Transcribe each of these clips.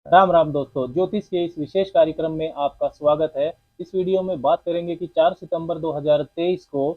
राम राम दोस्तों, ज्योतिष के इस विशेष कार्यक्रम में आपका स्वागत है। इस वीडियो में बात करेंगे कि 4 सितंबर 2023 को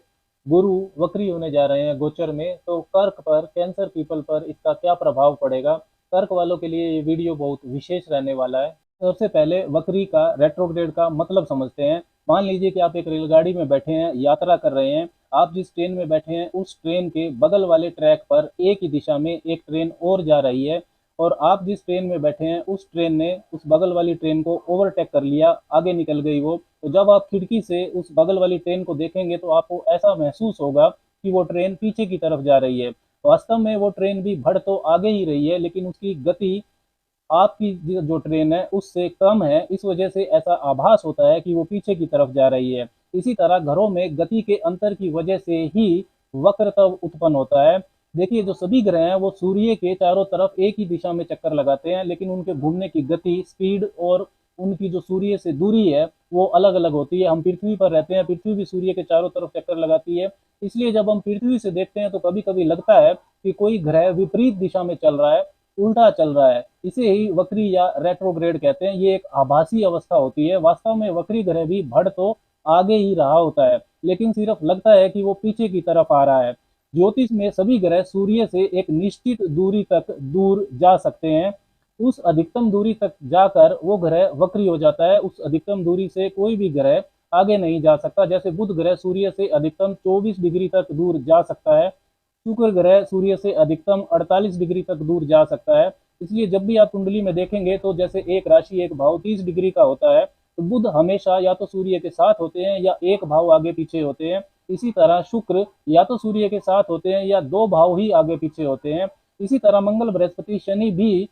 गुरु वक्री होने जा रहे हैं गोचर में। तो कर्क पर, कैंसर पीपल पर इसका क्या प्रभाव पड़ेगा, कर्क वालों के लिए ये वीडियो बहुत विशेष रहने वाला है। सबसे पहले वक्री का, रेट्रोग्रेड का मतलब समझते हैं। मान लीजिए कि आप एक रेलगाड़ी में बैठे हैं, यात्रा कर रहे हैं। आप जिस ट्रेन में बैठे हैं उस ट्रेन के बगल वाले ट्रैक पर एक ही दिशा में एक ट्रेन और जा रही है, और आप जिस ट्रेन में बैठे हैं उस ट्रेन ने उस बगल वाली ट्रेन को ओवरटेक कर लिया, आगे निकल गई वो। तो जब आप खिड़की से उस बगल वाली ट्रेन को देखेंगे तो आपको ऐसा महसूस होगा कि वो ट्रेन पीछे की तरफ जा रही है। वास्तव में वो ट्रेन भी बढ़ तो आगे ही रही है, लेकिन उसकी गति आपकी जो ट्रेन है उससे कम है। इस वजह से ऐसा आभास होता है कि वो पीछे की तरफ जा रही है। इसी तरह घरों में गति के अंतर की वजह से ही वक्रता उत्पन्न होता है। देखिए, जो सभी ग्रह हैं वो सूर्य के चारों तरफ एक ही दिशा में चक्कर लगाते हैं, लेकिन उनके घूमने की गति, स्पीड और उनकी जो सूर्य से दूरी है वो अलग अलग होती है। हम पृथ्वी पर रहते हैं, पृथ्वी भी सूर्य के चारों तरफ चक्कर लगाती है। इसलिए जब हम पृथ्वी से देखते हैं तो कभी कभी लगता है कि कोई ग्रह विपरीत दिशा में चल रहा है, उल्टा चल रहा है। इसे ही वक्री या रेट्रोग्रेड कहते हैं। ये एक आभासी अवस्था होती है। वास्तव में वक्री ग्रह भी बढ़ तो आगे ही रहा होता है, लेकिन सिर्फ लगता है कि वो पीछे की तरफ आ रहा है। ज्योतिष में सभी ग्रह सूर्य से एक निश्चित दूरी तक दूर जा सकते हैं। उस अधिकतम दूरी तक जाकर वो ग्रह वक्री हो जाता है। उस अधिकतम दूरी से कोई भी ग्रह आगे नहीं जा सकता। जैसे बुध ग्रह सूर्य से अधिकतम 24 डिग्री तक दूर जा सकता है, शुक्र ग्रह सूर्य से अधिकतम 48 डिग्री तक दूर जा सकता है। इसलिए जब भी आप कुंडली में देखेंगे तो जैसे एक राशि, एक भाव 30 डिग्री का होता है, तो बुध हमेशा या तो सूर्य के साथ होते हैं या एक भाव आगे पीछे होते हैं। इसी तरह शुक्र या तो सूर्य के साथ होते हैं या दो भाव ही आगे पीछे होते हैं। इसी तरह मंगल, बृहस्पति, शनि भी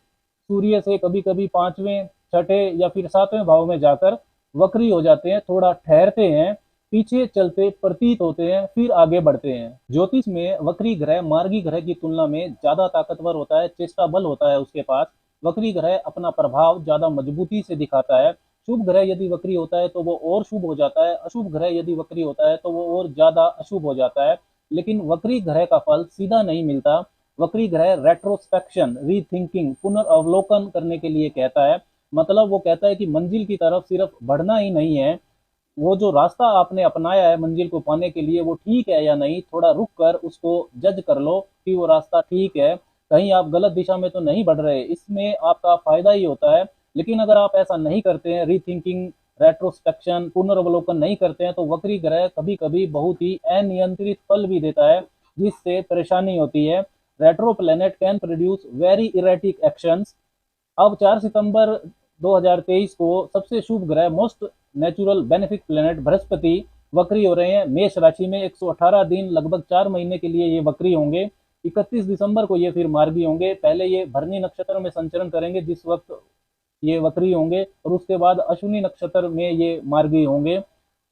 सूर्य से कभी कभी पांचवें, छठे या फिर सातवें भाव में जाकर वक्री हो जाते हैं, थोड़ा ठहरते हैं, पीछे चलते प्रतीत होते हैं, फिर आगे बढ़ते हैं। ज्योतिष में वक्री ग्रह मार्गी ग्रह की तुलना में ज्यादा ताकतवर होता है, चेष्टा बल होता है उसके पास। वक्री ग्रह अपना प्रभाव ज्यादा मजबूती से दिखाता है। शुभ ग्रह यदि वक्री होता है तो वो और शुभ हो जाता है, अशुभ ग्रह यदि वक्री होता है तो वो और ज्यादा अशुभ हो जाता है। लेकिन वक्री ग्रह का फल सीधा नहीं मिलता। वक्री ग्रह रेट्रोस्पेक्शन, रीथिंकिंग, पुनर्अवलोकन करने के लिए कहता है। मतलब वो कहता है कि मंजिल की तरफ सिर्फ बढ़ना ही नहीं है, वो जो रास्ता आपने अपनाया है मंजिल को पाने के लिए वो ठीक है या नहीं, थोड़ा रुक कर उसको जज कर लो कि वो रास्ता ठीक है, कहीं आप गलत दिशा में तो नहीं बढ़ रहे। इसमें आपका फायदा ही होता है। लेकिन अगर आप ऐसा नहीं करते हैं, रीथिंकिंग, रेट्रोस्पेक्शन, पुनर्वलोकन नहीं करते हैं, तो वक्री ग्रह कभी कभी बहुत ही अनियंत्रित फल भी देता है, जिससे परेशानी होती है। Retro planet can produce very erratic actions. अब 4 सितंबर 2023 को सबसे शुभ ग्रह, most natural benefic planet Brihaspati वक्री हो रहे हैं मेष राशि में। 118 दिन, लगभग 4 महीने के लिए ये वक्री होंगे। 31 दिसंबर को ये फिर मार्गी होंगे। पहले ये भरनी नक्षत्र में संचरण करेंगे जिस वक्त ये वक्री होंगे, और उसके बाद अश्विनी नक्षत्र में ये मार्गी होंगे।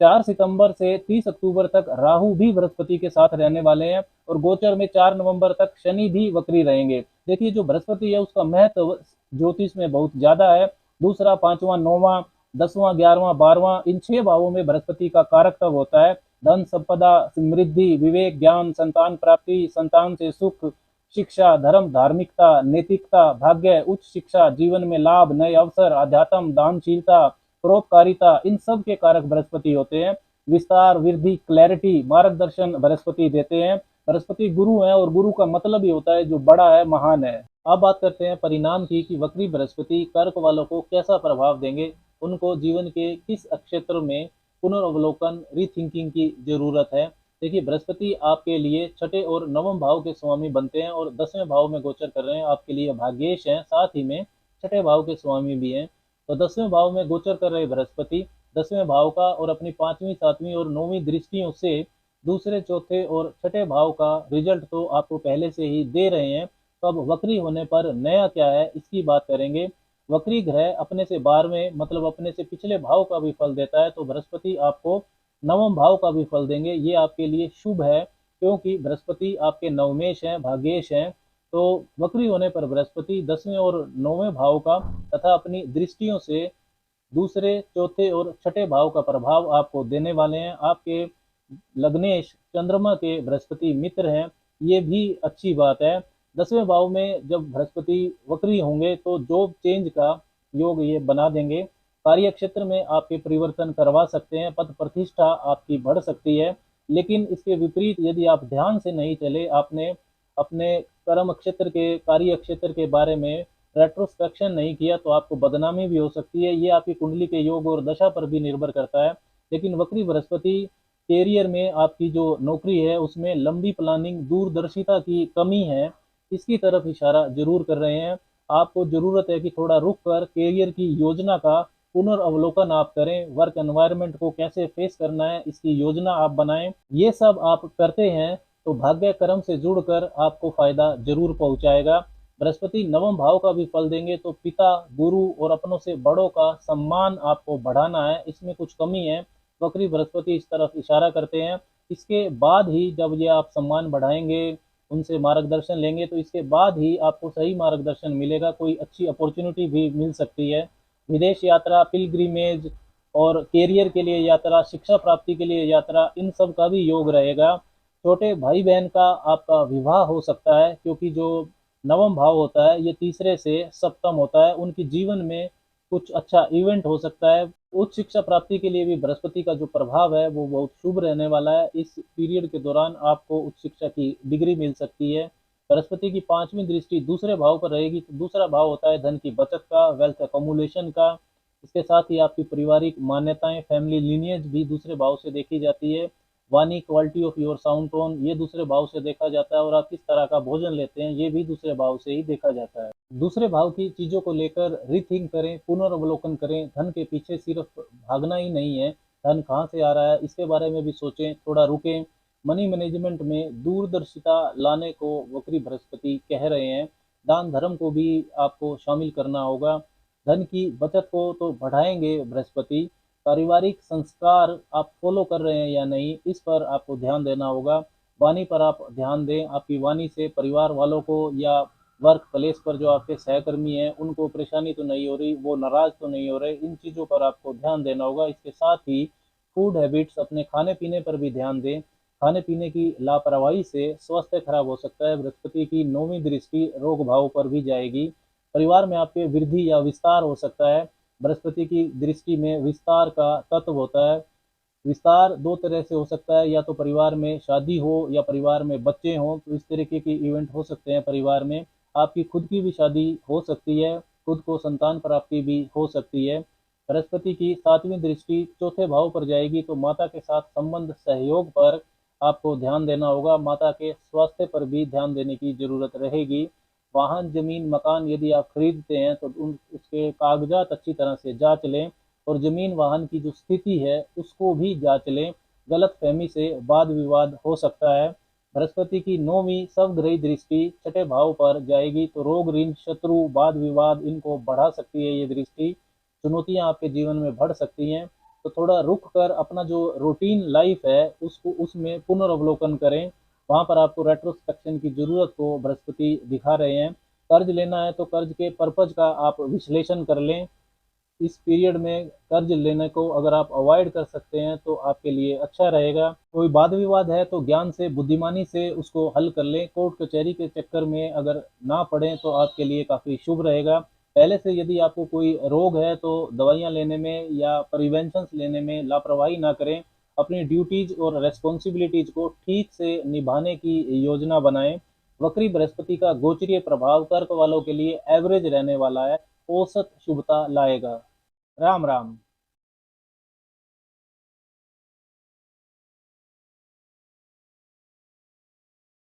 4 सितंबर से 30 अक्टूबर तक राहु भी बृहस्पति के साथ रहने वाले हैं, और गोचर में 4 नवंबर तक शनि भी वक्री रहेंगे। देखिए, जो बृहस्पति है उसका महत्व ज्योतिष में बहुत ज्यादा है। दूसरा, पांचवा, नौवां, 10वां, 11वां, 12वां, इन 6 भावों में बृहस्पति का कारकत्व होता है। धन, संपदा, समृद्धि, विवेक, ज्ञान, संतान प्राप्ति, संतान से सुख, शिक्षा, धर्म, धार्मिकता, नैतिकता, भाग्य, उच्च शिक्षा, जीवन में लाभ, नए अवसर, अध्यात्म, दानशीलता, परोपकारिता, इन सब के कारक बृहस्पति होते हैं। विस्तार, वृद्धि, क्लैरिटी, मार्गदर्शन बृहस्पति देते हैं। बृहस्पति गुरु है, और गुरु का मतलब ही होता है जो बड़ा है, महान है। अब बात करते हैं परिणाम की कि वक्री बृहस्पति कर्क वालों को कैसा प्रभाव देंगे, उनको जीवन के किस क्षेत्र में पुनर्वलोकन, रीथिंकिंग की जरूरत है। देखिए, बृहस्पति आपके लिए छठे और नवम भाव के स्वामी बनते हैं, और 10वें भाव में गोचर कर रहे हैं, आपके लिए भाग्येश हैं, साथ ही में छठे भाव के स्वामी भी हैं। तो 10वें भाव में गोचर कर रहे बृहस्पति 10वें भाव का और अपनी पांचवी, सातवीं और नौवीं दृष्टियों से दूसरे, चौथे और छठे भाव का रिजल्ट तो आपको पहले से ही दे रहे हैं। तो अब वक्री होने पर नया क्या है इसकी बात करेंगे। वक्री ग्रह अपने से 12वें, मतलब अपने से पिछले भाव का भी फल देता है, तो बृहस्पति आपको नवम भाव का भी फल देंगे। ये आपके लिए शुभ है, क्योंकि बृहस्पति आपके नवमेश हैं, भाग्येश हैं। तो वक्री होने पर बृहस्पति 10वें और 9वें भाव का तथा अपनी दृष्टियों से दूसरे, चौथे और छठे भाव का प्रभाव आपको देने वाले हैं। आपके लग्नेश चंद्रमा के बृहस्पति मित्र हैं, ये भी अच्छी बात है। 10वें भाव में जब बृहस्पति वक्री होंगे तो जॉब चेंज का योग ये बना देंगे। कार्य क्षेत्र में आपके परिवर्तन करवा सकते हैं, पद प्रतिष्ठा आपकी बढ़ सकती है। लेकिन इसके विपरीत यदि आप ध्यान से नहीं चले, आपने अपने कर्म क्षेत्र के, कार्य क्षेत्र के बारे में रेट्रोस्पेक्शन नहीं किया, तो आपको बदनामी भी हो सकती है। ये आपकी कुंडली के योग और दशा पर भी निर्भर करता है। लेकिन वक्री बृहस्पति कैरियर में, आपकी जो नौकरी है उसमें लंबी प्लानिंग, दूरदर्शिता की कमी है, इसकी तरफ इशारा जरूर कर रहे हैं। आपको जरूरत है कि थोड़ा रुक कर कैरियर की योजना का पुनर्वलोकन आप करें। वर्क एनवायरनमेंट को कैसे फेस करना है, इसकी योजना आप बनाएं। ये सब आप करते हैं तो भाग्य कर्म से जुड़कर आपको फायदा जरूर पहुंचाएगा। बृहस्पति नवम भाव का भी फल देंगे, तो पिता, गुरु और अपनों से बड़ों का सम्मान आपको बढ़ाना है, इसमें कुछ कमी है। वक्री बृहस्पति इस तरफ इशारा करते हैं। इसके बाद ही जब ये आप सम्मान बढ़ाएंगे, उनसे मार्गदर्शन लेंगे, तो इसके बाद ही आपको सही मार्गदर्शन मिलेगा, कोई अच्छी अपॉर्चुनिटी भी मिल सकती है। विदेश यात्रा, पिलग्रिमेज और कैरियर के लिए यात्रा, शिक्षा प्राप्ति के लिए यात्रा, इन सब का भी योग रहेगा। छोटे भाई बहन का आपका विवाह हो सकता है, क्योंकि जो नवम भाव होता है ये तीसरे से सप्तम होता है। उनके जीवन में कुछ अच्छा इवेंट हो सकता है। उच्च शिक्षा प्राप्ति के लिए भी बृहस्पति का जो प्रभाव है वो बहुत शुभ रहने वाला है। इस पीरियड के दौरान आपको उच्च शिक्षा की डिग्री मिल सकती है। बृहस्पति की पांचवी दृष्टि दूसरे भाव पर रहेगी, तो दूसरा भाव होता है धन की बचत का, वेल्थ अकोमुलेशन का। इसके साथ ही आपकी पारिवारिक मान्यताएं, फैमिली लीनियज भी दूसरे भाव से देखी जाती है। वाणी, quality of your sound tone, ये दूसरे भाव से देखा जाता है। और आप किस तरह का भोजन लेते हैं, ये भी दूसरे भाव से ही देखा जाता है। दूसरे भाव की चीजों को लेकर रिथिंक करें, पुनर्वलोकन करें। धन के पीछे सिर्फ भागना ही नहीं है, धन कहाँ से आ रहा है इसके बारे में भी सोचें, थोड़ा रुकें। मनी मैनेजमेंट में दूरदर्शिता लाने को वक्री बृहस्पति कह रहे हैं। दान धर्म को भी आपको शामिल करना होगा। धन की बचत को तो बढ़ाएंगे बृहस्पति। पारिवारिक संस्कार आप फॉलो कर रहे हैं या नहीं, इस पर आपको ध्यान देना होगा। वाणी पर आप ध्यान दें। आपकी वाणी से परिवार वालों को या वर्क प्लेस पर जो आपके सहकर्मी हैं उनको परेशानी तो नहीं हो रही, वो नाराज तो नहीं हो रहे, इन चीज़ों पर आपको ध्यान देना होगा। इसके साथ ही फूड हैबिट्स, अपने खाने पीने पर भी ध्यान दें। खाने पीने की लापरवाही से स्वास्थ्य खराब हो सकता है। बृहस्पति की नौवीं दृष्टि रोग भाव पर भी जाएगी। परिवार में आपके वृद्धि या विस्तार हो सकता है। बृहस्पति की दृष्टि में विस्तार का तत्व होता है। विस्तार दो तरह से हो सकता है, या तो परिवार में शादी हो या परिवार में बच्चे हों, तो इस तरीके के इवेंट हो सकते हैं परिवार में। आपकी खुद की भी शादी हो सकती है, खुद को संतान प्राप्ति भी हो सकती है। बृहस्पति की सातवीं दृष्टि चौथे भाव पर जाएगी, तो माता के साथ संबंध, सहयोग पर आपको ध्यान देना होगा। माता के स्वास्थ्य पर भी ध्यान देने की जरूरत रहेगी। वाहन, जमीन, मकान यदि आप खरीदते हैं तो उसके कागजात अच्छी तरह से जांच लें, और जमीन वाहन की जो स्थिति है उसको भी जांच लें। गलत फहमी से वाद विवाद हो सकता है। बृहस्पति की नौवीं स्वग्रही दृष्टि छठे भाव पर जाएगी, तो रोग, ऋण, शत्रु, वाद विवाद इनको बढ़ा सकती है ये दृष्टि। चुनौतियां आपके जीवन में बढ़ सकती हैं। तो थोड़ा रुक कर अपना जो रूटीन लाइफ है उसको, उसमें पुनर्वलोकन करें। वहां पर आपको रेट्रोस्पेक्शन की जरूरत को बृहस्पति दिखा रहे हैं। कर्ज लेना है तो कर्ज के पर्पज का आप विश्लेषण कर लें। इस पीरियड में कर्ज लेने को अगर आप अवॉइड कर सकते हैं तो आपके लिए अच्छा रहेगा। कोई वाद विवाद है तो ज्ञान से, बुद्धिमानी से उसको हल कर लें। कोर्ट कचहरी के चक्कर में अगर ना पड़े तो आपके लिए काफ़ी शुभ रहेगा। पहले से यदि आपको कोई रोग है तो दवाइयाँ लेने में या प्रिवेंशन लेने में लापरवाही ना करें। अपनी ड्यूटीज और रेस्पॉन्सिबिलिटीज को ठीक से निभाने की योजना बनाएं। वक्री बृहस्पति का गोचरीय प्रभाव कर्क वालों के लिए एवरेज रहने वाला है, औसत शुभता लाएगा। राम राम।